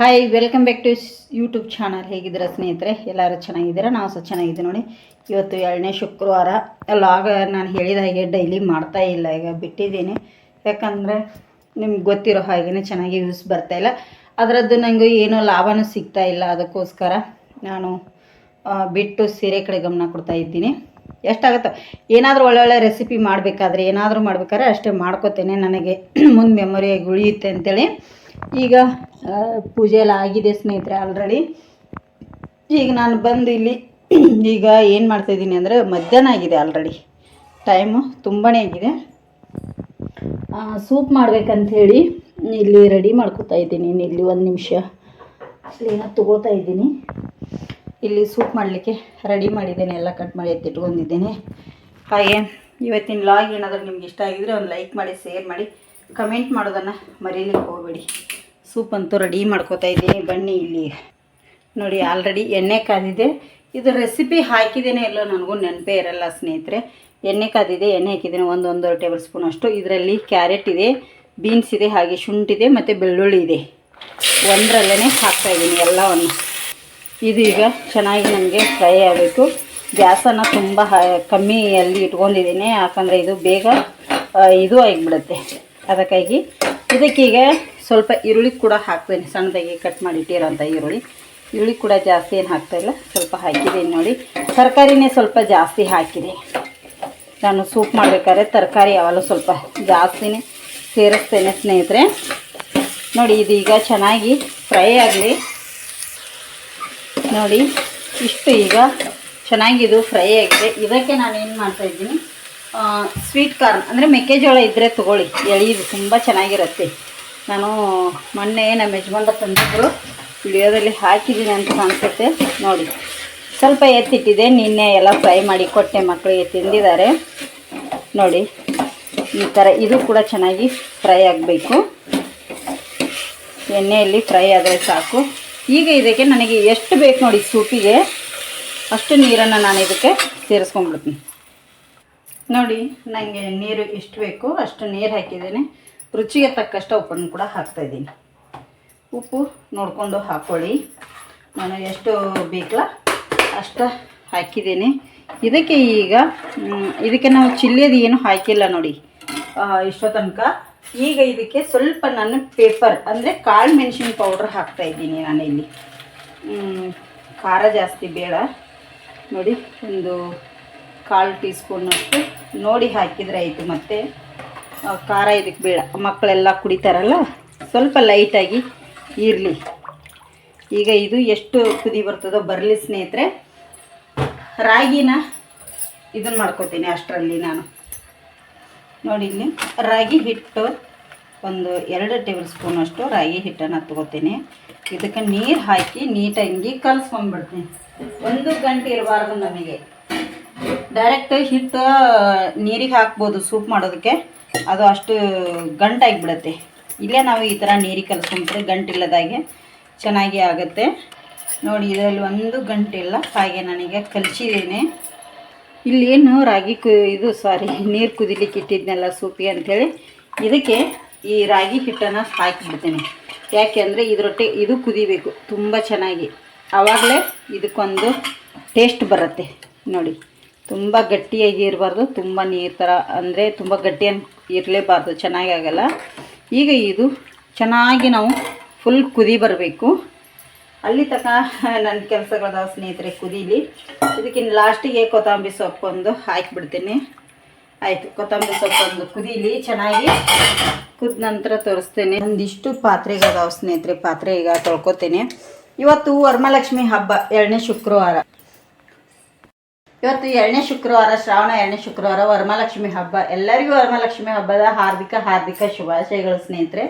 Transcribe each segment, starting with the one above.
Hi welcome back to YouTube channel. ಹೇಗಿದ್ದೀರಾ ಸ್ನೇಹಿತರೆ? ಎಲ್ಲರೂ ಚೆನ್ನಾಗಿದ್ದೀರಾ? ನಾವು ಸಹ ಚೆನ್ನಾಗಿದ್ದೀವಿ ನೋಡಿ. ಇವತ್ತು 2ನೇ ಶುಕ್ರವಾರ. ಲಾಗ ನಾನು ಹೇಳಿದ ಹಾಗೆ ಡೈಲಿ ಮಾಡ್ತಾ ಇಲ್ಲ, ಈಗ ಬಿಟ್ಟಿದ್ದೀನಿ. ಯಾಕಂದರೆ ನಿಮ್ಗೆ ಗೊತ್ತಿರೋ ಹಾಗೆಯೇ ಚೆನ್ನಾಗಿ ವ್ಯೂಸ್ ಬರ್ತಾಯಿಲ್ಲ, ಅದರದ್ದು ನನಗೆ ಏನೋ ಲಾಭನೂ ಸಿಗ್ತಾ ಇಲ್ಲ. ಅದಕ್ಕೋಸ್ಕರ ನಾನು ಬಿಟ್ಟು ಸೀರೆ ಕಡೆ ಗಮನ ಕೊಡ್ತಾ ಇದ್ದೀನಿ. ಎಷ್ಟಾಗುತ್ತೋ ಏನಾದರೂ ಒಳ್ಳೊಳ್ಳೆ ರೆಸಿಪಿ ಮಾಡಬೇಕಾದ್ರೆ ಏನಾದರೂ ಮಾಡ್ಬೇಕಾದ್ರೆ ಅಷ್ಟೇ ಮಾಡ್ಕೋತೇನೆ, ನನಗೆ ಮುಂದೆ ಮೆಮೊರಿಯಾಗಿ ಉಳಿಯುತ್ತೆ ಅಂಥೇಳಿ. ಈಗ ಪೂಜೆ ಎಲ್ಲ ಆಗಿದೆ ಸ್ನೇಹಿತರೆ ಆಲ್ರೆಡಿ. ಈಗ ನಾನು ಬಂದು ಇಲ್ಲಿ ಈಗ ಏನು ಮಾಡ್ತಾಯಿದ್ದೀನಿ ಅಂದರೆ ಮಧ್ಯಾಹ್ನ ಆಗಿದೆ ಆಲ್ರೆಡಿ, ಟೈಮು ತುಂಬಾ ಆಗಿದೆ. ಸೂಪ್ ಮಾಡ್ಬೇಕಂಥೇಳಿ ಇಲ್ಲಿ ರೆಡಿ ಮಾಡ್ಕೊತಾ ಇದ್ದೀನಿ. ಇಲ್ಲಿ ಒಂದು ನಿಮಿಷ ಏನೋ ತೊಗೊಳ್ತಾ ಇದ್ದೀನಿ. ಇಲ್ಲಿ ಸೂಪ್ ಮಾಡಲಿಕ್ಕೆ ರೆಡಿ ಮಾಡಿದ್ದೇನೆ, ಎಲ್ಲ ಕಟ್ ಮಾಡಿ ಎತ್ತಿಟ್ಕೊಂಡಿದ್ದೇನೆ. ಹಾಗೆ ಇವತ್ತಿನ ಲಾಗ್ ಏನಾದರೂ ನಿಮ್ಗೆ ಇಷ್ಟ ಆಗಿದರೆ ಒಂದು ಲೈಕ್ ಮಾಡಿ, ಶೇರ್ ಮಾಡಿ, ಕಮೆಂಟ್ ಮಾಡೋದನ್ನು ಮರೀಲಿಕ್ಕೆ ಹೋಗಬೇಡಿ. ಸೂಪ್ ಅಂತೂ ರೆಡಿ ಮಾಡ್ಕೋತಾ ಇದ್ದೀನಿ. ಬನ್ನಿ ಇಲ್ಲಿ ನೋಡಿ, ಆಲ್ರೆಡಿ ಎಣ್ಣೆ ಕಾದಿದೆ. ಇದು ರೆಸಿಪಿ ಹಾಕಿದ್ದೇನೆ ಎಲ್ಲೋ ನನಗೂ ನೆನಪೇ ಇರಲ್ಲ ಸ್ನೇಹಿತರೆ. ಎಣ್ಣೆ ಕಾದಿದೆ, ಎಣ್ಣೆ ಹಾಕಿದ್ದೇನೆ. ಒಂದೊಂದು ಟೇಬಲ್ ಸ್ಪೂನ್ ಅಷ್ಟು. ಇದರಲ್ಲಿ ಕ್ಯಾರೆಟ್ ಇದೆ, ಬೀನ್ಸ್ ಇದೆ, ಹಾಗೆ ಶುಂಠಿದೆ ಮತ್ತು ಬೆಳ್ಳುಳ್ಳಿ ಇದೆ. ಒಂದರಲ್ಲೇ ಹಾಕ್ತಾಯಿದ್ದೀನಿ ಎಲ್ಲವನ್ನು. ಇದು ಈಗ ಚೆನ್ನಾಗಿ ನನಗೆ ಫ್ರೈ ಆಗಬೇಕು. ಗ್ಯಾಸನ್ನು ತುಂಬ ಕಮ್ಮಿಯಲ್ಲಿ ಇಟ್ಕೊಂಡಿದ್ದೀನಿ, ಯಾಕಂದರೆ ಇದು ಬೇಗ ಇದು ಆಗಿಬಿಡುತ್ತೆ. ಅದಕ್ಕಾಗಿ ಇದಕ್ಕೀಗ ಸ್ವಲ್ಪ ಈರುಳ್ಳಿ ಕೂಡ ಹಾಕ್ತೇನೆ, ಸಣ್ಣದಾಗಿ ಕಟ್ ಮಾಡಿ ಇಟ್ಟಿರೋಂಥ ಈರುಳ್ಳಿ ಕೂಡ ಜಾಸ್ತಿ ಏನು ಹಾಕ್ತಾಯಿಲ್ಲ, ಸ್ವಲ್ಪ ಹಾಕಿದ್ದೀನಿ ನೋಡಿ. ತರಕಾರಿನೇ ಸ್ವಲ್ಪ ಜಾಸ್ತಿ ಹಾಕಿದೆ. ನಾನು ಸೂಪ್ ಮಾಡಬೇಕಾದ್ರೆ ತರಕಾರಿ ಯಾವಾಗಲೂ ಸ್ವಲ್ಪ ಜಾಸ್ತಿನೇ ಸೇರಿಸ್ತೇನೆ ಸ್ನೇಹಿತರೆ. ನೋಡಿ, ಇದೀಗ ಚೆನ್ನಾಗಿ ಫ್ರೈ ಆಗಲಿ. ನೋಡಿ, ಇಷ್ಟು ಈಗ ಚೆನ್ನಾಗಿದು ಫ್ರೈ ಆಗಿದೆ. ಇದಕ್ಕೆ ನಾನು ಏನು ಮಾಡ್ತಾಯಿದ್ದೀನಿ, ಸ್ವೀಟ್ ಕಾರ್ನ್ ಅಂದರೆ ಮೆಕ್ಕೆಜೋಳ ಇದ್ದರೆ ತೊಗೊಳ್ಳಿ, ಎಳೆದು ತುಂಬ ಚೆನ್ನಾಗಿರುತ್ತೆ. ನಾನು ಮೊನ್ನೆ ನಮ್ಮ ಯಜಮಾನ್ರ ತಂದಿದ್ದರು, ವಿಡಿಯೋದಲ್ಲಿ ಹಾಕಿದ್ದೀನಿ ಅಂತ ಕಾಣಿಸುತ್ತೆ ನೋಡಿ. ಸ್ವಲ್ಪ ಎತ್ತಿಟ್ಟಿದೆ, ನಿನ್ನೆ ಎಲ್ಲ ಫ್ರೈ ಮಾಡಿ ಕೊಟ್ಟೆ, ಮಕ್ಕಳಿಗೆ ತಿಂದಿದ್ದಾರೆ ನೋಡಿ. ಈ ಥರ ಇದು ಕೂಡ ಚೆನ್ನಾಗಿ ಫ್ರೈ ಆಗಬೇಕು, ಎಣ್ಣೆಯಲ್ಲಿ ಫ್ರೈ ಆದರೆ ಸಾಕು. ಈಗ ಇದಕ್ಕೆ ನನಗೆ ಎಷ್ಟು ಬೇಕು ನೋಡಿ ಸೂಪಿಗೆ, ಅಷ್ಟು ನೀರನ್ನು ನಾನು ಇದಕ್ಕೆ ಸೇರಿಸ್ಕೊಂಡ್ಬಿಡ್ತೀನಿ. ನೋಡಿ, ನನಗೆ ನೀರು ಎಷ್ಟು ಬೇಕು ಅಷ್ಟು ನೀರು ಹಾಕಿದ್ದೇನೆ. ರುಚಿಗೆ ತಕ್ಕಷ್ಟು ಉಪ್ಪನ್ನು ಕೂಡ ಹಾಕ್ತಾಯಿದ್ದೀನಿ. ಉಪ್ಪು ನೋಡಿಕೊಂಡು ಹಾಕ್ಕೊಳ್ಳಿ. ನಾನು ಎಷ್ಟು ಬೇಕಲ್ಲ ಅಷ್ಟು ಹಾಕಿದ್ದೀನಿ. ಇದಕ್ಕೆ ಈಗ ಇದಕ್ಕೆ ನಾವು ಚಿಲ್ಲಿದು ಏನು ಹಾಕಿಲ್ಲ ನೋಡಿ ಇಷ್ಟೋ ತನಕ. ಈಗ ಇದಕ್ಕೆ ಸ್ವಲ್ಪ ನಾನು ಪೇಪರ್ ಅಂದರೆ ಕಾಳು ಮೆಣಸಿನ ಪೌಡ್ರ್ ಹಾಕ್ತಾಯಿದ್ದೀನಿ ನಾನಿಲ್ಲಿ. ಖಾರ ಜಾಸ್ತಿ ಬೇಡ ನೋಡಿ, ಒಂದು 1/4 ಟೀ ಸ್ಪೂನಷ್ಟು ನೋಡಿ ಹಾಕಿದರೆ ಆಯಿತು. ಮತ್ತು ಖಾರ ಇದಕ್ಕೆ ಬೇಡ, ಮಕ್ಕಳೆಲ್ಲ ಕುಡಿತಾರಲ್ಲ, ಸ್ವಲ್ಪ ಲೈಟಾಗಿ ಇರಲಿ. ಈಗ ಇದು ಎಷ್ಟು ಕುದಿ ಬರ್ತದೋ ಬರಲಿ ಸ್ನೇಹಿತರೆ. ರಾಗಿನ ಇದನ್ನು ಮಾಡ್ಕೋತೀನಿ ಅಷ್ಟರಲ್ಲಿ. ನಾನು ನೋಡಿ, ಇಲ್ಲಿ ರಾಗಿ ಹಿಟ್ಟು ಒಂದು 2 ಟೇಬಲ್ ಸ್ಪೂನಷ್ಟು ರಾಗಿ ಹಿಟ್ಟನ್ನು ತೊಗೋತೀನಿ. ಇದಕ್ಕೆ ನೀರು ಹಾಕಿ ನೀಟಾಗಿ ಕಲಿಸ್ಕೊಂಡ್ಬಿಡ್ತೀನಿ. 1 ಗಂಟೆ ಇರಬಾರ್ದು ನಮಗೆ. ಡೈರೆಕ್ಟ್ ಹಿಟ್ಟು ನೀರಿಗೆ ಹಾಕ್ಬೋದು ಸೂಪ್ ಮಾಡೋದಕ್ಕೆ, ಅದು ಅಷ್ಟು ಗಂಟಾಗಿಬಿಡುತ್ತೆ. ಇಲ್ಲೇ ನಾವು ಈ ಥರ ನೀರಿಗೆ ಕಲಿಸ್ಕೊಂಡ್ರೆ ಗಂಟಿಲ್ಲದಾಗೆ ಚೆನ್ನಾಗಿ ಆಗುತ್ತೆ ನೋಡಿ. ಇದರಲ್ಲಿ 1 ಗಂಟೆ ಇಲ್ಲ, ಹಾಗೆ ನಾನೀಗ ಕಲಿಸಿದ್ದೀನಿ. ಇಲ್ಲೇನು ರಾಗಿ ನೀರು ಕುದಿಲಿಕ್ಕೆ ಇಟ್ಟಿದ್ನೆಲ್ಲ ಸೂಪಿಗೆ ಅಂಥೇಳಿ ಇದಕ್ಕೆ ಈ ರಾಗಿ ಹಿಟ್ಟನ್ನು ಹಾಕಿಬಿಡ್ತೀನಿ. ಯಾಕೆ ಅಂದರೆ ಇದರೊಟ್ಟಿಗೆ ಇದು ಕುದಿಬೇಕು ತುಂಬ ಚೆನ್ನಾಗಿ, ಆವಾಗಲೇ ಇದಕ್ಕೊಂದು ಟೇಸ್ಟ್ ಬರುತ್ತೆ ನೋಡಿ. ತುಂಬ ಗಟ್ಟಿಯಾಗಿ ಇರಬಾರ್ದು, ತುಂಬ ನೀರು ಥರ ಅಂದರೆ ತುಂಬ ಗಟ್ಟಿಯನ್ನು ಇರಲೇಬಾರ್ದು, ಚೆನ್ನಾಗಿ ಆಗಲ್ಲ. ಈಗ ಇದು ಚೆನ್ನಾಗಿ ನಾವು ಫುಲ್ ಕುದಿ ಬರಬೇಕು. ಅಲ್ಲಿ ತನಕ ನನ್ನ ಕೆಲಸಗಳದ ಸ್ನೇಹಿತರೆ ಕುದೀಲಿ. ಇದಕ್ಕಿಂತ ಲಾಸ್ಟಿಗೆ ಕೊತ್ತಂಬರಿ ಸೊಪ್ಪೊಂದು ಹಾಕಿಬಿಡ್ತೀನಿ. ಆಯಿತು, ಕೊತ್ತಂಬರಿ ಸೊಪ್ಪೊಂದು ಕುದೀಲಿ ಚೆನ್ನಾಗಿ. ಕುದ ನಂತರ ತೋರಿಸ್ತೇನೆ. ಒಂದಿಷ್ಟು ಪಾತ್ರೆಗಳದಾವ ಸ್ನೇಹಿತರೆ, ಪಾತ್ರೆ ಈಗ ತೊಳ್ಕೊತೇನೆ. ಇವತ್ತು ವರಮಹಾಲಕ್ಷ್ಮಿ ಹಬ್ಬ, 2ನೇ ಶುಕ್ರವಾರ. ಇವತ್ತು 2ನೇ ಶುಕ್ರವಾರ, ಶ್ರಾವಣ 2ನೇ ಶುಕ್ರವಾರ, ವರಮಹಾಲಕ್ಷ್ಮಿ ಹಬ್ಬ. ಎಲ್ಲರಿಗೂ ವರಮಹಾಲಕ್ಷ್ಮಿ ಹಬ್ಬದ ಹಾರ್ದಿಕ ಶುಭಾಶಯಗಳು ಸ್ನೇಹಿತರೆ.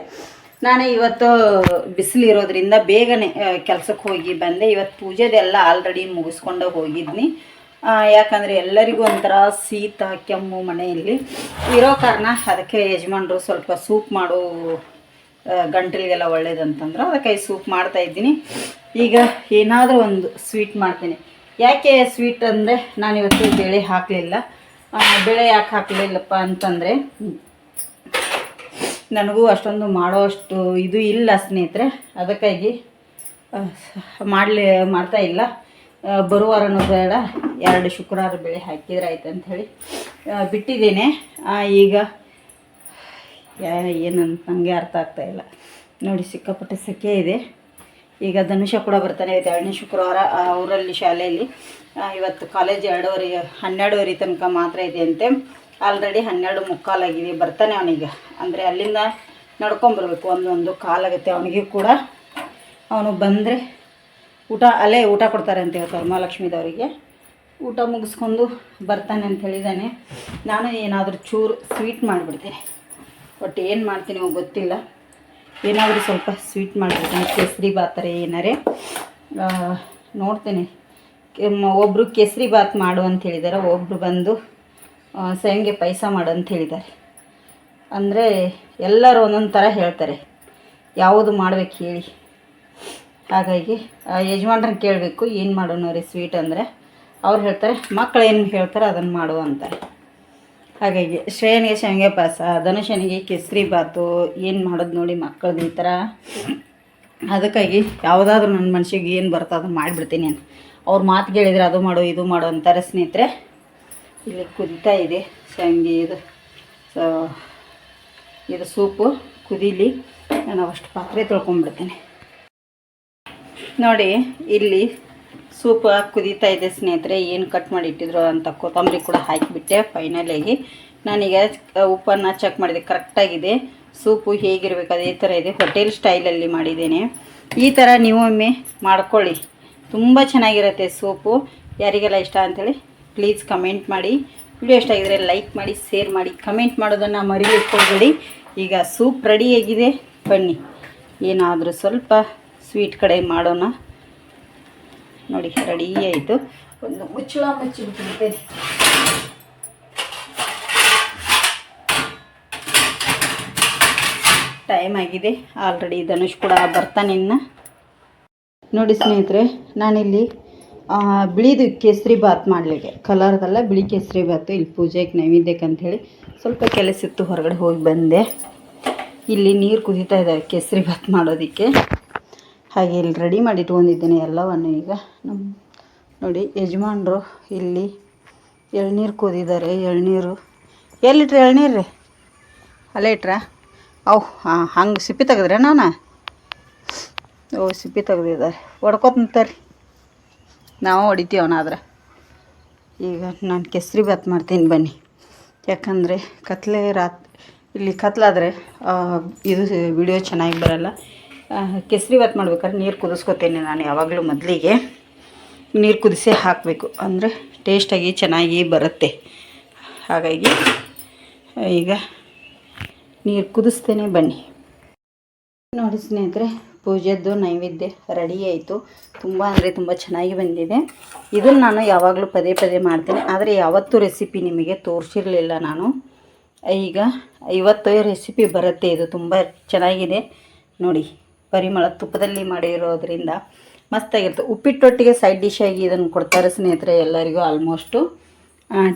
ನಾನು ಇವತ್ತು ಬಿಸಿಲಿರೋದ್ರಿಂದ ಬೇಗನೆ ಕೆಲಸಕ್ಕೆ ಹೋಗಿ ಬಂದೆ. ಇವತ್ತು ಪೂಜೆದೆಲ್ಲ ಆಲ್ರೆಡಿ ಮುಗಿಸ್ಕೊಂಡು ಹೋಗಿದ್ನಿ. ಯಾಕಂದರೆ ಎಲ್ಲರಿಗೂ ಒಂಥರ ಶೀತ ಕೆಮ್ಮು ಮನೆಯಲ್ಲಿ ಇರೋ ಕಾರಣ ಅದಕ್ಕೆ ಯಜಮಾನ್ರು ಸ್ವಲ್ಪ ಸೂಪ್ ಮಾಡು, ಗಂಟಲಿಗೆಲ್ಲ ಒಳ್ಳೇದಂತಂದ್ರೆ ಅದಕ್ಕೆ ಸೂಪ್ ಮಾಡ್ತಾಯಿದ್ದೀನಿ. ಈಗ ಏನಾದರೂ ಒಂದು ಸ್ವೀಟ್ ಮಾಡ್ತೀನಿ. ಯಾಕೆ ಸ್ವೀಟ್ ಅಂದರೆ ನಾನಿವತ್ತು ಬೇಳೆ ಹಾಕಲಿಲ್ಲ. ಬೇಳೆ ಯಾಕೆ ಹಾಕಲಿಲ್ಲಪ್ಪ ಅಂತಂದರೆ ನನಗೂ ಅಷ್ಟೊಂದು ಮಾಡೋಷ್ಟು ಇದು ಇಲ್ಲ ಸ್ನೇಹಿತರೆ. ಅದಕ್ಕಾಗಿ ಮಾಡ್ತಾ ಇಲ್ಲ. ಬರುವಾರನೂ ಬೇಡ, 2 ಶುಕ್ರವಾರ ಬೆಳೆ ಹಾಕಿದ್ರೆ ಆಯ್ತು ಅಂಥೇಳಿ ಬಿಟ್ಟಿದ್ದೇನೆ. ಈಗ ಏನಂತ ನನಗೆ ಅರ್ಥ ಆಗ್ತಾಯಿಲ್ಲ ನೋಡಿ. ಸಿಕ್ಕಾಪಟ್ಟೆ ಸೆಕೆ ಇದೆ. ಈಗ ಧನುಷ ಕೂಡ ಬರ್ತಾನೆ, 2ನೇ ಶುಕ್ರವಾರ ಅವರಲ್ಲಿ ಶಾಲೆಯಲ್ಲಿ. ಇವತ್ತು ಕಾಲೇಜ್ 12:30 ತನಕ ಮಾತ್ರ ಇದೆ ಅಂತೆ. ಆಲ್ರೆಡಿ 12:45 ಆಗಿದೆ. ಬರ್ತಾನೆ ಅವನೀಗ, ಅಂದರೆ ಅಲ್ಲಿಂದ ನಡ್ಕೊಂಬರ್ಬೇಕು, ಒಂದು ಕಾಲಾಗುತ್ತೆ ಅವನಿಗೆ ಕೂಡ. ಅವನು ಬಂದರೆ ಅಲ್ಲೇ ಊಟ ಕೊಡ್ತಾರೆ ಅಂತ ಹೇಳ್ತಾರೆ ಮಹಾಲಕ್ಷ್ಮಿದವರಿಗೆ. ಊಟ ಮುಗಿಸ್ಕೊಂಡು ಬರ್ತಾನೆ ಅಂತ ಹೇಳಿದ್ದಾನೆ. ನಾನು ಏನಾದರೂ ಚೂರು ಸ್ವೀಟ್ ಮಾಡಿಬಿಡ್ತೀನಿ. ಒಟ್ಟು ಏನು ಮಾಡ್ತೀನಿ ಗೊತ್ತಿಲ್ಲ, ಏನಾದರೂ ಸ್ವಲ್ಪ ಸ್ವೀಟ್ ಮಾಡಿಬಿಡ್ತೀನಿ. ಕೇಸರಿ ಬಾತ್ ಏನಾರೇ ನೋಡ್ತೀನಿ. ಒಬ್ಬರು ಕೇಸರಿ ಬಾತ್ ಮಾಡು ಅಂತ ಹೇಳಿದ್ದಾರೆ, ಒಬ್ಬರು ಬಂದು ಶಾವಿಗೆ ಪಾಯಸ ಮಾಡು ಅಂತ ಹೇಳಿದ್ದಾರೆ. ಅಂದರೆ ಎಲ್ಲರೂ ಒಂದೊಂದು ಥರ ಹೇಳ್ತಾರೆ, ಯಾವುದು ಮಾಡ್ಬೇಕು ಹೇಳಿ. ಹಾಗಾಗಿ ಯಜಮಾನ್ರನ್ನ ಕೇಳಬೇಕು ಏನು ಮಾಡೋಣ ರೀ ಸ್ವೀಟ್ ಅಂದರೆ. ಅವ್ರು ಹೇಳ್ತಾರೆ ಮಕ್ಕಳು ಏನು ಹೇಳ್ತಾರೆ ಅದನ್ನು ಮಾಡು ಅಂತಾರೆ. ಹಾಗಾಗಿ ಶ್ರೇಯನಿಗೆ ಶಾವಿಗೆ ಪಾಯಸ, ಧನುಷನಿಗೆ ಕೇಸರಿ ಬಾತು, ಏನು ಮಾಡೋದು ನೋಡಿ ಮಕ್ಕಳದ್ದು ಈ ಥರ. ಅದಕ್ಕಾಗಿ ಯಾವುದಾದ್ರೂ ನನ್ನ ಮನಸ್ಸಿಗೆ ಏನು ಬರ್ತೋ ಅದು ಮಾಡಿಬಿಡ್ತೀನಿ ನಾನು. ಅವ್ರ ಮಾತು ಕೇಳಿದರೆ ಅದು ಮಾಡು ಇದು ಮಾಡು ಅಂತಾರೆ ಸ್ನೇಹಿತರೆ. ಇಲ್ಲಿ ಕುದೀತಾ ಇದೆ ಶಾವಿಗೆ ಇದು ಸೂಪು ಕುದೀಲಿ. ನಾನು ಅಷ್ಟು ಪಾತ್ರೆ ತೊಳ್ಕೊಂಡ್ಬಿಡ್ತೀನಿ ನೋಡಿ. ಇಲ್ಲಿ ಸೂಪ್ ಕುದೀತಾ ಇದೆ ಸ್ನೇಹಿತರೆ. ಏನು ಕಟ್ ಮಾಡಿ ಇಟ್ಟಿದ್ರು ಅಂತ ಕೊತ್ತಂಬರಿ ಕೂಡ ಹಾಕಿಬಿಟ್ಟೆ ಫೈನಲಾಗಿ. ನಾನೀಗ ಉಪ್ಪನ್ನು ಚೆಕ್ ಮಾಡಿದೆ, ಕರೆಕ್ಟಾಗಿದೆ. ಸೂಪು ಹೇಗಿರಬೇಕು ಅದೇ ಥರ ಇದೆ. ಹೋಟೆಲ್ ಸ್ಟೈಲಲ್ಲಿ ಮಾಡಿದ್ದೇನೆ. ಈ ಥರ ನೀವು ಒಮ್ಮೆ ಮಾಡ್ಕೊಳ್ಳಿ, ತುಂಬ ಚೆನ್ನಾಗಿರುತ್ತೆ ಸೂಪು. ಯಾರಿಗೆಲ್ಲ ಇಷ್ಟ ಅಂಥೇಳಿ ಪ್ಲೀಸ್ ಕಮೆಂಟ್ ಮಾಡಿ. ವಿಡಿಯೋ ಇಷ್ಟ ಆಗಿದ್ರೆ ಲೈಕ್ ಮಾಡಿ, ಶೇರ್ ಮಾಡಿ, ಕಮೆಂಟ್ ಮಾಡೋದನ್ನು ಮರೀಲಿಟ್ಕೊಳ್ಬೇಡಿ. ಈಗ ಸೂಪ್ ರೆಡಿಯಾಗಿದೆ, ಬನ್ನಿ ಏನಾದರೂ ಸ್ವಲ್ಪ ಸ್ವೀಟ್ ಕಡೆ ಮಾಡೋಣ. ನೋಡಿ ರೆಡಿ ಆಯಿತು. ಒಂದು ಮುಚ್ಚಳ ಮುಚ್ಚಿಬಿಟ್ಟಿರ್ತೇನೆ. ಟೈಮ್ ಆಗಿದೆ ಆಲ್ರೆಡಿ. ಧನುಷ್ ಕೂಡ ಬರ್ತಾನೆ ಇನ್ನು. ನೋಡಿ ಸ್ನೇಹಿತರೆ, ನಾನಿಲ್ಲಿ ಬಿಳಿದು ಕೇಸರಿ ಬಾತ್ ಮಾಡಲಿಕ್ಕೆ, ಕಲರ್ದಲ್ಲ ಬಿಳಿ ಕೇಸರಿ ಬಾತು, ಇಲ್ಲಿ ಪೂಜೆಗೆ ನೈವೇದ್ಯಕ್ಕೆ ಅಂಥೇಳಿ ಸ್ವಲ್ಪ ಕೆಲಸ ಇತ್ತು, ಹೊರಗಡೆ ಹೋಗಿ ಬಂದೆ. ಇಲ್ಲಿ ನೀರು ಕುದೀತಾ ಇದ್ದಾವೆ ಕೇಸರಿ ಬಾತ್ ಮಾಡೋದಕ್ಕೆ. ಹಾಗೆ ಇಲ್ಲಿ ರೆಡಿ ಮಾಡಿ ಇಟ್ಕೊಂಡಿದ್ದೇನೆ ಎಲ್ಲವನ್ನು. ಈಗ ನಮ್ಮ ನೋಡಿ ಯಜಮಾನ್ರು ಇಲ್ಲಿ ಎಳ್ನೀರು ಕುದಿದ್ದಾರೆ. ಎಳ್ನೀರು ಎಲ್ಲಿಟ್ರಿ? ಎಳ್ನೀರು ರೀ ಅಲ್ಲೇ ಇಟ್ರ? ಅವು ಹಂಗೆ ಸಿಪ್ಪಿ ತೆಗೆದ್ರೆ ನಾನು ಸಿಪ್ಪಿ ತೆಗ್ದಿದ್ದಾರೆ. ಹೊಡ್ಕೊತಂತಾರೆ, ನಾವು ಹೊಡಿತೀವನಾದ್ರೆ. ಈಗ ನಾನು ಕೇಸರಿ ಬಾತ್ ಮಾಡ್ತೀನಿ ಬನ್ನಿ. ಯಾಕಂದರೆ ಇಲ್ಲಿ ಕತ್ಲಾದರೆ ಇದು ವಿಡಿಯೋ ಚೆನ್ನಾಗಿ ಬರೋಲ್ಲ. ಕೇಸರಿ ಬಾತ್ ಮಾಡ್ಬೇಕಾದ್ರೆ ನೀರು ಕುದಿಸ್ಕೊತೇನೆ ನಾನು. ಯಾವಾಗಲೂ ಮೊದಲಿಗೆ ನೀರು ಕುದಿಸಿ ಹಾಕಬೇಕು, ಅಂದರೆ ಟೇಸ್ಟಾಗಿ ಚೆನ್ನಾಗಿ ಬರುತ್ತೆ. ಹಾಗಾಗಿ ಈಗ ನೀರು ಕುದಿಸ್ತೇನೆ ಬನ್ನಿ. ನೋಡಿ ಸ್ನೇಹಿತರೆ, ಪೂಜೆದ್ದು ನೈವೇದ್ಯ ರೆಡಿ ಆಯಿತು. ತುಂಬ ಅಂದರೆ ತುಂಬ ಚೆನ್ನಾಗಿ ಬಂದಿದೆ. ಇದನ್ನು ನಾನು ಯಾವಾಗಲೂ ಪದೇ ಪದೇ ಮಾಡ್ತೀನಿ, ಆದರೆ ಯಾವತ್ತೂ ರೆಸಿಪಿ ನಿಮಗೆ ತೋರಿಸಿರಲಿಲ್ಲ ನಾನು. ಈಗ ಇವತ್ತು ರೆಸಿಪಿ ಬರುತ್ತೆ. ಇದು ತುಂಬ ಚೆನ್ನಾಗಿದೆ ನೋಡಿ. ಪರಿಮಳ ತುಪ್ಪದಲ್ಲಿ ಮಾಡಿರೋದ್ರಿಂದ ಮಸ್ತಾಗಿರುತ್ತೆ. ಉಪ್ಪಿಟ್ಟೊಟ್ಟಿಗೆ ಸೈಡ್ ಡಿಶಾಗಿ ಇದನ್ನು ಕೊಡ್ತಾರೆ ಸ್ನೇಹಿತರೆ ಎಲ್ಲರಿಗೂ. ಆಲ್ಮೋಸ್ಟು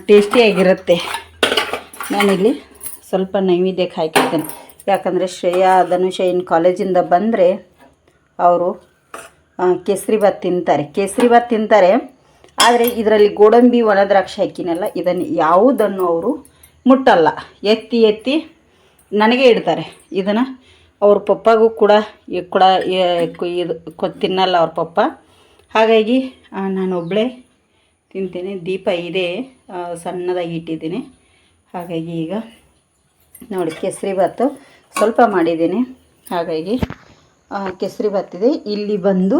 ಟೇಸ್ಟಿಯಾಗಿರುತ್ತೆ. ನಾನಿಲ್ಲಿ ಸ್ವಲ್ಪ ನೈವೇದ್ಯಕ್ಕೆ ಹಾಕಿರ್ತೇನೆ. ಯಾಕಂದರೆ ಶ್ರೇಯಾ ಧನುಷ ಇನ್ನು ಕಾಲೇಜಿಂದ ಬಂದರೆ ಅವರು ಕೇಸರಿ ಬಾತ್ ತಿಂತಾರೆ. ಆದರೆ ಇದರಲ್ಲಿ ಗೋಡಂಬಿ ಒಣ ದ್ರಾಕ್ಷಿ ಹಾಕಿನಲ್ಲ, ಇದನ್ನು ಯಾವುದನ್ನು ಅವರು ಮುಟ್ಟಲ್ಲ. ಎತ್ತಿ ನನಗೆ ಇಡ್ತಾರೆ. ಇದನ್ನು ಅವ್ರ ಪಪ್ಪಗೂ ಕೂಡ ಇದು ತಿನ್ನಲ್ಲ ಅವ್ರ ಪಪ್ಪ. ಹಾಗಾಗಿ ನಾನು ಒಬ್ಬಳೇ ತಿಂತೇನೆ. ದೀಪ ಇದೆ, ಸಣ್ಣದಾಗಿ ಇಟ್ಟಿದ್ದೀನಿ. ಹಾಗಾಗಿ ಈಗ ನೋಡಿ ಕೇಸರಿ ಬಾತು ಸ್ವಲ್ಪ ಮಾಡಿದ್ದೀನಿ. ಹಾಗಾಗಿ ಕೇಸರಿ ಬಾತಿದೆ. ಇಲ್ಲಿ ಬಂದು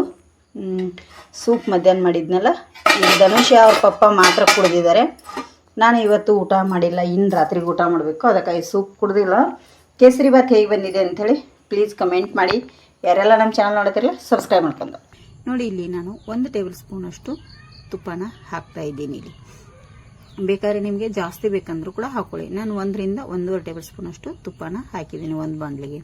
ಸೂಪ್ ಮಧ್ಯಾಹ್ನ ಮಾಡಿದ್ನಲ್ಲ, ಈಗ ಧನುಷ ಅವ್ರ ಪಪ್ಪ ಮಾತ್ರ ಕುಡಿದಿದ್ದಾರೆ. ನಾನು ಇವತ್ತು ಊಟ ಮಾಡಿಲ್ಲ, ಇನ್ನು ರಾತ್ರಿಗೆ ಊಟ ಮಾಡಬೇಕು. ಅದಕ್ಕಾಗಿ ಸೂಪ್ ಕುಡ್ದಿಲ್ಲ. ಕೇಸರಿ ಬಾತ್ ಹೇಗೆ ಬಂದಿದೆ ಅಂಥೇಳಿ ಪ್ಲೀಸ್ ಕಮೆಂಟ್ ಮಾಡಿ. ಯಾರೆಲ್ಲ ನಮ್ಮ ಚಾನಲ್ ನೋಡ್ತಿರಲ್ಲ ಸಬ್ಸ್ಕ್ರೈಬ್ ಮಾಡ್ಕೊಂಡು ನೋಡಿ. ಇಲ್ಲಿ ನಾನು 1 ಟೇಬಲ್ ಸ್ಪೂನಷ್ಟು ತುಪ್ಪನ ಹಾಕ್ತಾಯಿದ್ದೀನಿ. ಇಲ್ಲಿ ಬೇಕಾದ್ರೆ ನಿಮಗೆ ಜಾಸ್ತಿ ಬೇಕಂದ್ರೂ ಕೂಡ ಹಾಕ್ಕೊಳ್ಳಿ. ನಾನು 1 ರಿಂದ 1.5 ಟೇಬಲ್ ಸ್ಪೂನಷ್ಟು ತುಪ್ಪನ ಹಾಕಿದ್ದೀನಿ ಒಂದು ಬಾಣಲಿಗೆ.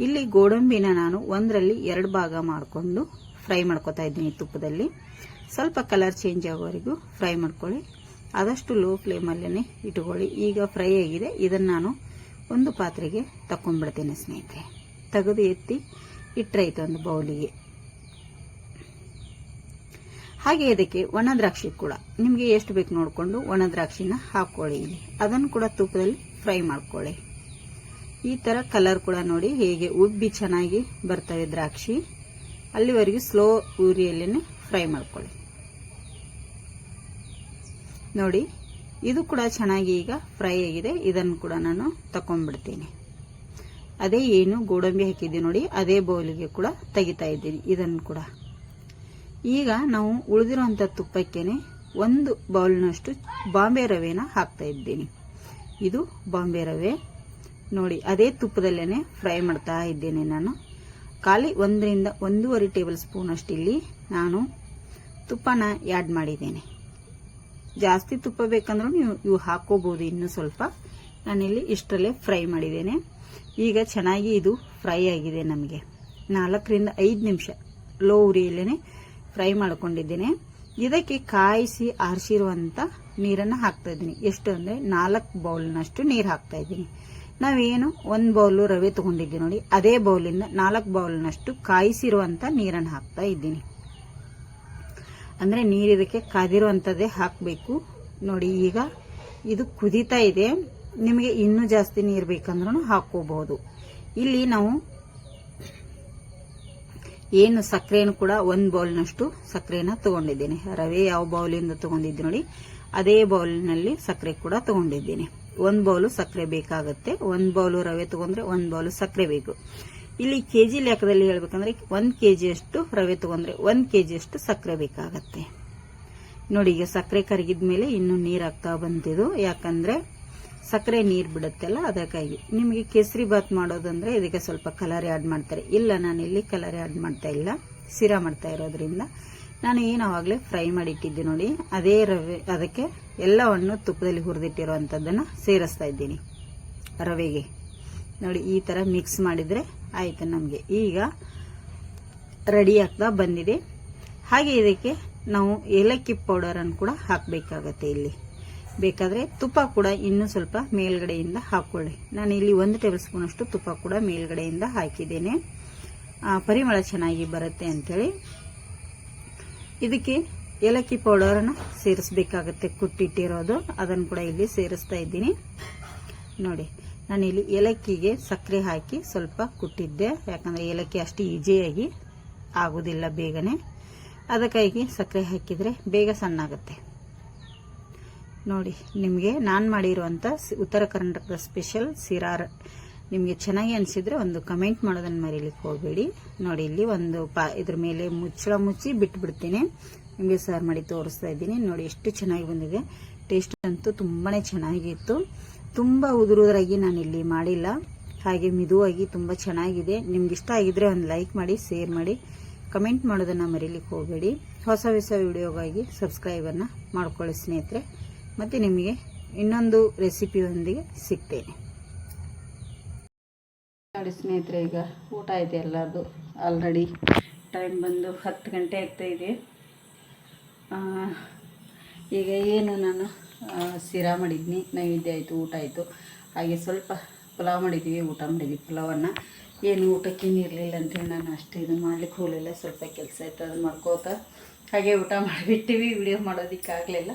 ಇಲ್ಲಿ ಗೋಡಂಬಿನ ನಾನು 1ರಲ್ಲಿ 2 ಭಾಗ ಮಾಡಿಕೊಂಡು ಫ್ರೈ ಮಾಡ್ಕೊತಾ ಇದ್ದೀನಿ ತುಪ್ಪದಲ್ಲಿ. ಸ್ವಲ್ಪ ಕಲರ್ ಚೇಂಜ್ ಆಗೋವರೆಗೂ ಫ್ರೈ ಮಾಡ್ಕೊಳ್ಳಿ. ಆದಷ್ಟು ಲೋ ಫ್ಲೇಮಲ್ಲೇ ಇಟ್ಕೊಳ್ಳಿ. ಈಗ ಫ್ರೈ ಆಗಿದೆ. ಇದನ್ನು ನಾನು ಒಂದು ಪಾತ್ರೆಗೆ ತಗೊಂಡ್ಬಿಡ್ತೇನೆ ಸ್ನೇಹಿತರೆ. ತೆಗೆದು ಎತ್ತಿ ಇಟ್ಟರಾಯ್ತು ಒಂದು ಬೌಲಿಗೆ. ಹಾಗೆ ಇದಕ್ಕೆ ಒಣ ದ್ರಾಕ್ಷಿ ಕೂಡ ನಿಮಗೆ ಎಷ್ಟು ಬೇಕು ನೋಡಿಕೊಂಡು ಒಣ ದ್ರಾಕ್ಷಿನ ಹಾಕೊಳ್ಳಿ. ಇಲ್ಲಿ ಅದನ್ನು ಕೂಡ ತುಪ್ಪದಲ್ಲಿ ಫ್ರೈ ಮಾಡ್ಕೊಳ್ಳಿ. ಈ ಥರ ಕಲರ್ ಕೂಡ ನೋಡಿ ಹೇಗೆ ಉಬ್ಬಿ ಚೆನ್ನಾಗಿ ಬರ್ತವೆ ದ್ರಾಕ್ಷಿ. ಅಲ್ಲಿವರೆಗೂ ಸ್ಲೋ ಉರಿಯಲ್ಲೇ ಫ್ರೈ ಮಾಡ್ಕೊಳ್ಳಿ. ನೋಡಿ ಇದು ಕೂಡ ಚೆನ್ನಾಗಿ ಈಗ ಫ್ರೈ ಆಗಿದೆ. ಇದನ್ನು ಕೂಡ ನಾನು ತಕೊಂಡ್ಬಿಡ್ತೀನಿ. ಅದೇ ಏನು ಗೋಡಂಬಿ ಹಾಕಿದ್ದೀವಿ ನೋಡಿ, ಅದೇ ಬೌಲಿಗೆ ಕೂಡ ತೆಗಿತಾ ಇದ್ದೀನಿ ಇದನ್ನು ಕೂಡ. ಈಗ ನಾವು ಉಳಿದಿರುವಂಥ ತುಪ್ಪಕ್ಕೇನೆ 1 ಬೌಲ್ನಷ್ಟು ಬಾಂಬೆ ರವೆನ ಹಾಕ್ತಾ ಇದ್ದೀನಿ. ಇದು ಬಾಂಬೆ ರವೆ ನೋಡಿ, ಅದೇ ತುಪ್ಪದಲ್ಲೇ ಫ್ರೈ ಮಾಡ್ತಾ ಇದ್ದೇನೆ ನಾನು. ಖಾಲಿ 1 ರಿಂದ 1.5 ಟೇಬಲ್ ಸ್ಪೂನ್ ಅಷ್ಟು ಇಲ್ಲಿ ನಾನು ತುಪ್ಪನ ಆ್ಯಡ್ ಮಾಡಿದ್ದೇನೆ. ಜಾಸ್ತಿ ತುಪ್ಪ ಬೇಕಂದ್ರೂ ಇವು ಹಾಕೋಬಹುದು ಇನ್ನೂ ಸ್ವಲ್ಪ. ನಾನಿಲ್ಲಿ ಇಷ್ಟರಲ್ಲೇ ಫ್ರೈ ಮಾಡಿದ್ದೇನೆ. ಈಗ ಚೆನ್ನಾಗಿ ಇದು ಫ್ರೈ ಆಗಿದೆ. ನಮಗೆ 4 ರಿಂದ 5 ನಿಮಿಷ ಲೋ ಉರಿಯಲ್ಲೇ ಫ್ರೈ ಮಾಡ್ಕೊಂಡಿದ್ದೇನೆ. ಇದಕ್ಕೆ ಕಾಯಿಸಿ ಆರಿಸಿರುವಂಥ ನೀರನ್ನು ಹಾಕ್ತಾ ಇದ್ದೀನಿ. ಎಷ್ಟು ಅಂದರೆ 4 ಬೌಲ್ನಷ್ಟು ನೀರು ಹಾಕ್ತಾ ಇದ್ದೀನಿ. ನಾವೇನು 1 ಬೌಲು ರವೆ ತಗೊಂಡಿದ್ದೀವಿ ನೋಡಿ, ಅದೇ ಬೌಲಿಂದ 4 ಬೌಲ್ನಷ್ಟು ಕಾಯಿಸಿರುವಂಥ ನೀರನ್ನು ಹಾಕ್ತಾ ಇದ್ದೀನಿ. ಅಂದರೆ ನೀರು ಇದಕ್ಕೆ ಕಾದಿರುವಂಥದ್ದೇ ಹಾಕಬೇಕು. ನೋಡಿ ಈಗ ಇದು ಕುದೀತಾ ಇದೆ. ನಿಮಗೆ ಇನ್ನೂ ಜಾಸ್ತಿ ನೀರು ಬೇಕಂದ್ರೂ ಹಾಕೋಬಹುದು. ಇಲ್ಲಿ ನಾವು ಏನು ಸಕ್ಕರೆಯನ್ನು ಕೂಡ 1 ಬೌಲ್ನಷ್ಟು ಸಕ್ಕರೆನ ತಗೊಂಡಿದ್ದೇನೆ. ರವೆ ಯಾವ ಬೌಲಿಂದ ತಗೊಂಡಿದ್ದೆ ನೋಡಿ, ಅದೇ ಬೌಲ್ನಲ್ಲಿ ಸಕ್ಕರೆ ಕೂಡ ತಗೊಂಡಿದ್ದೇನೆ. 1 ಬೌಲು ಸಕ್ಕರೆ ಬೇಕಾಗುತ್ತೆ. 1 ಬೌಲು ರವೆ ತಗೊಂಡ್ರೆ 1 ಬೌಲು ಸಕ್ಕರೆ ಬೇಕು. ಇಲ್ಲಿ ಕೆಜಿ ಲೆಕ್ಕದಲ್ಲಿ ಹೇಳ್ಬೇಕಂದ್ರೆ 1 kg ಅಷ್ಟು ರವೆ ತಗೊಂಡ್ರೆ 1 kg ಅಷ್ಟು ಸಕ್ಕರೆ ಬೇಕಾಗತ್ತೆ. ನೋಡಿ ಈಗ ಸಕ್ಕರೆ ಕರಗಿದ ಮೇಲೆ ಇನ್ನು ನೀರು ಹಾಕ್ತಾ ಬಂತಿದ್ದು. ಯಾಕಂದ್ರೆ ಸಕ್ಕರೆ ನೀರು ಬಿಡುತ್ತಲ್ಲ, ಅದಕ್ಕಾಗಿ. ನಿಮಗೆ ಕೇಸರಿ ಬಾತ್ ಮಾಡೋದಂದ್ರೆ ಇದಕ್ಕೆ ಸ್ವಲ್ಪ ಕಲರ್ ಆ್ಯಡ್ ಮಾಡ್ತಾರೆ. ಇಲ್ಲ, ನಾನು ಇಲ್ಲಿ ಕಲರ್ ಆ್ಯಡ್ ಮಾಡ್ತಾ ಇಲ್ಲ, ಸಿರಾ ಮಾಡ್ತಾ ಇರೋದ್ರಿಂದ. ನಾನು ಏನು ಆವಾಗಲೇ ಫ್ರೈ ಮಾಡಿಟ್ಟಿದ್ದೆ ನೋಡಿ, ಅದೇ ರವೆ ಅದಕ್ಕೆ ಎಲ್ಲವನ್ನು ತುಪ್ಪದಲ್ಲಿ ಹುರಿದಿಟ್ಟಿರುವಂಥದ್ದನ್ನು ಸೇರಿಸ್ತಾ ಇದ್ದೀನಿ ರವೆಗೆ. ನೋಡಿ ಈ ಥರ ಮಿಕ್ಸ್ ಮಾಡಿದರೆ ಆಯಿತು. ನಮಗೆ ಈಗ ರೆಡಿ ಆಗ್ತಾ ಬಂದಿದೆ. ಹಾಗೆ ಇದಕ್ಕೆ ನಾವು ಏಲಕ್ಕಿ ಪೌಡರನ್ನು ಕೂಡ ಹಾಕಬೇಕಾಗತ್ತೆ. ಇಲ್ಲಿ ಬೇಕಾದರೆ ತುಪ್ಪ ಕೂಡ ಇನ್ನೂ ಸ್ವಲ್ಪ ಮೇಲ್ಗಡೆಯಿಂದ ಹಾಕ್ಕೊಳ್ಳಿ. ನಾನು ಇಲ್ಲಿ 1 ಟೇಬಲ್ ಸ್ಪೂನ್ ಅಷ್ಟು ತುಪ್ಪ ಕೂಡ ಮೇಲ್ಗಡೆಯಿಂದ ಹಾಕಿದ್ದೇನೆ, ಪರಿಮಳ ಚೆನ್ನಾಗಿ ಬರುತ್ತೆ ಅಂಥೇಳಿ. ಇದಕ್ಕೆ ಏಲಕ್ಕಿ ಪೌಡರನ್ನು ಸೇರಿಸಬೇಕಾಗತ್ತೆ, ಕುಟ್ಟಿಟ್ಟಿರೋದು. ಅದನ್ನು ಕೂಡ ಇಲ್ಲಿ ಸೇರಿಸ್ತಾ ಇದ್ದೀನಿ. ನೋಡಿ ನಾನಿಲ್ಲಿ ಏಲಕ್ಕಿಗೆ ಸಕ್ಕರೆ ಹಾಕಿ ಸ್ವಲ್ಪ ಕುಟ್ಟಿದ್ದೆ. ಯಾಕಂದರೆ ಏಲಕ್ಕಿ ಅಷ್ಟು ಈಜಿಯಾಗಿ ಆಗೋದಿಲ್ಲ ಬೇಗನೆ, ಅದಕ್ಕಾಗಿ ಸಕ್ಕರೆ ಹಾಕಿದರೆ ಬೇಗ ಸಣ್ಣಾಗುತ್ತೆ. ನೋಡಿ ನಿಮಗೆ ನಾನು ಮಾಡಿರುವಂಥ ಉತ್ತರ ಕರ್ನಾಟಕದ ಸ್ಪೆಷಲ್ ಸಿರಾ ನಿಮಗೆ ಚೆನ್ನಾಗಿ ಅನಿಸಿದರೆ ಒಂದು ಕಮೆಂಟ್ ಮಾಡೋದನ್ನು ಮರೀಲಿಕ್ಕೆ ಹೋಗಬೇಡಿ. ನೋಡಿ ಇಲ್ಲಿ ಒಂದು ಇದ್ರ ಮೇಲೆ ಮುಚ್ಚಳ ಮುಚ್ಚಿ ಬಿಟ್ಬಿಡ್ತೀನಿ. ನಿಮಗೆ ಸರ್ವ್ ಮಾಡಿ ತೋರಿಸ್ತಾ ಇದ್ದೀನಿ. ನೋಡಿ ಎಷ್ಟು ಚೆನ್ನಾಗಿ ಬಂದಿದೆ. ಟೇಸ್ಟ್ ಅಂತೂ ತುಂಬಾ ಚೆನ್ನಾಗಿತ್ತು. ತುಂಬ ಉದುರುದ್ರಾಗಿ ನಾನಿಲ್ಲಿ ಮಾಡಿಲ್ಲ, ಹಾಗೆ ಮಿದುವಾಗಿ ತುಂಬ ಚೆನ್ನಾಗಿದೆ. ನಿಮ್ಗೆ ಇಷ್ಟ ಆಗಿದ್ರೆ ಒಂದು ಲೈಕ್ ಮಾಡಿ, ಶೇರ್ ಮಾಡಿ, ಕಮೆಂಟ್ ಮಾಡೋದನ್ನು ಮರೀಲಿಕ್ಕೆ ಹೋಗಬೇಡಿ. ಹೊಸ ವಿಡಿಯೋಗಾಗಿ ಸಬ್ಸ್ಕ್ರೈಬನ್ನು ಮಾಡ್ಕೊಳ್ಳಿ ಸ್ನೇಹಿತರೆ. ಮತ್ತು ನಿಮಗೆ ಇನ್ನೊಂದು ರೆಸಿಪಿಯೊಂದಿಗೆ ಸಿಗ್ತೇನೆ. ನೋಡಿ ಸ್ನೇಹಿತರೆ, ಈಗ ಊಟ ಆಯಿತು ಎಲ್ಲರದು. ಆಲ್ರೆಡಿ ಟೈಮ್ ಬಂದು 10 ಗಂಟೆ ಆಗ್ತಾ ಇದೆ. ಈಗ ಏನು ನಾನು ಸಿರಾ ಮಾಡಿದ್ನಿ, ನೈವೇದ್ಯ ಆಯಿತು, ಊಟ ಆಯಿತು. ಹಾಗೆ ಸ್ವಲ್ಪ ಪಲಾವ್ ಮಾಡಿದ್ವಿ, ಊಟ ಮಾಡಿದ್ವಿ. ಪಲಾವನ್ನು ಏನು ಊಟಕ್ಕೇನು ಇರಲಿಲ್ಲ ಅಂತೇಳಿ ನಾನು ಅಷ್ಟು ಇದನ್ನು ಮಾಡ್ಲಿಕ್ಕೆ ಹೋಗಲಿಲ್ಲ. ಸ್ವಲ್ಪ ಕೆಲಸ ಆಯಿತು, ಅದನ್ನು ಮಾಡ್ಕೋತಾ ಹಾಗೆ ಊಟ ಮಾಡಿಬಿಟ್ಟಿವಿ. ವಿಡಿಯೋ ಮಾಡೋದಕ್ಕಾಗಲಿಲ್ಲ.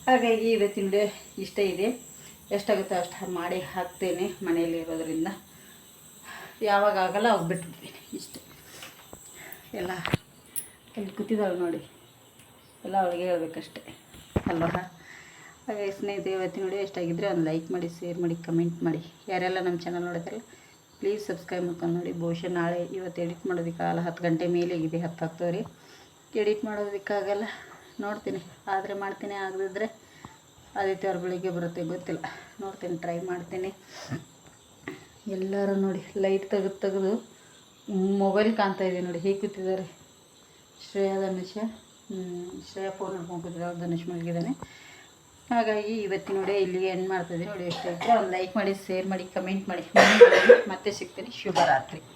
ಹಾಗಾಗಿ ಇವತ್ತಿನ ವಿಡಿಯೋ ಇಷ್ಟ ಇದೆ. ಎಷ್ಟಾಗುತ್ತೋ ಅಷ್ಟು ಮಾಡಿ ಹಾಕ್ತೇನೆ. ಮನೆಯಲ್ಲಿ ಇರೋದ್ರಿಂದ ಯಾವಾಗ ಆಗಲ್ಲ ಅವಾಗ ಬಿಟ್ಬಿಡ್ತೀನಿ. ಇಷ್ಟೇ. ಎಲ್ಲ ಅಲ್ಲಿ ಕೂತಿದ್ದಾಳೆ ನೋಡಿ, ಎಲ್ಲ ಅವಳಿಗೆ ಹೇಳ್ಬೇಕಷ್ಟೆ ಅಲ್ವಾ. ಹಾಗೆ ಸ್ನೇಹಿತರೆ, ಇವತ್ತಿನ ವಿಡಿಯೋ ಇಷ್ಟಾಗಿದ್ದರೆ ಒಂದು ಲೈಕ್ ಮಾಡಿ, ಶೇರ್ ಮಾಡಿ, ಕಮೆಂಟ್ ಮಾಡಿ. ಯಾರೆಲ್ಲ ನಮ್ಮ ಚಾನಲ್ ನೋಡಿದಾರಲ್ಲ ಪ್ಲೀಸ್ ಸಬ್ಸ್ಕ್ರೈಬ್ ಮಾಡ್ಕೊಂಡು ನೋಡಿ. ಬಹುಶಃ ನಾಳೆ ಇವತ್ತು ಎಡಿಟ್ ಮಾಡೋದಕ್ಕಾಗಲ್ಲ, 10 ಗಂಟೆ ಮೇಲೆ ಇದೆ, 10 ಆಗ್ತವ್ರಿ. ಎಡಿಟ್ ಮಾಡೋದಕ್ಕಾಗಲ್ಲ, ನೋಡ್ತೀನಿ. ಆದರೆ ಮಾಡ್ತೀನಿ, ಆಗದಿದ್ದರೆ ಆದಿತ್ಯವಾರ ಬೆಳಿಗ್ಗೆ ಬರುತ್ತೆ, ಗೊತ್ತಿಲ್ಲ. ನೋಡ್ತೀನಿ, ಟ್ರೈ ಮಾಡ್ತೀನಿ. ಎಲ್ಲರೂ ನೋಡಿ ಲೈಟ್ ತೆಗೆದು ಮೊಬೈಲ್ ಕಾಣ್ತಾ ಇದೆ ನೋಡಿ, ಹೇಗೆ ಕೂತಿದ್ದಾರೆ. ಶ್ರೇಯಾ ಧನುಷ ಫೋನ್ ನೋಡ್ಕೊಂಡು ಕೂತಿದ್ದಾರೆ, ಧನುಷ್ ಮಲಗಿದ್ದಾನೆ. ಹಾಗಾಗಿ ಇವತ್ತಿನ ನೋಡಿ ಇಲ್ಲಿಗೆ ಎಂಡ್ ಮಾಡ್ತಾಯಿದ್ದೀನಿ. ನೋಡಿ ಎಷ್ಟಾಯಿತು ಒಂದು ಲೈಕ್ ಮಾಡಿ, ಶೇರ್ ಮಾಡಿ, ಕಮೆಂಟ್ ಮಾಡಿ. ಮತ್ತೆ ಸಿಗ್ತೀನಿ. ಶುಭರಾತ್ರಿ.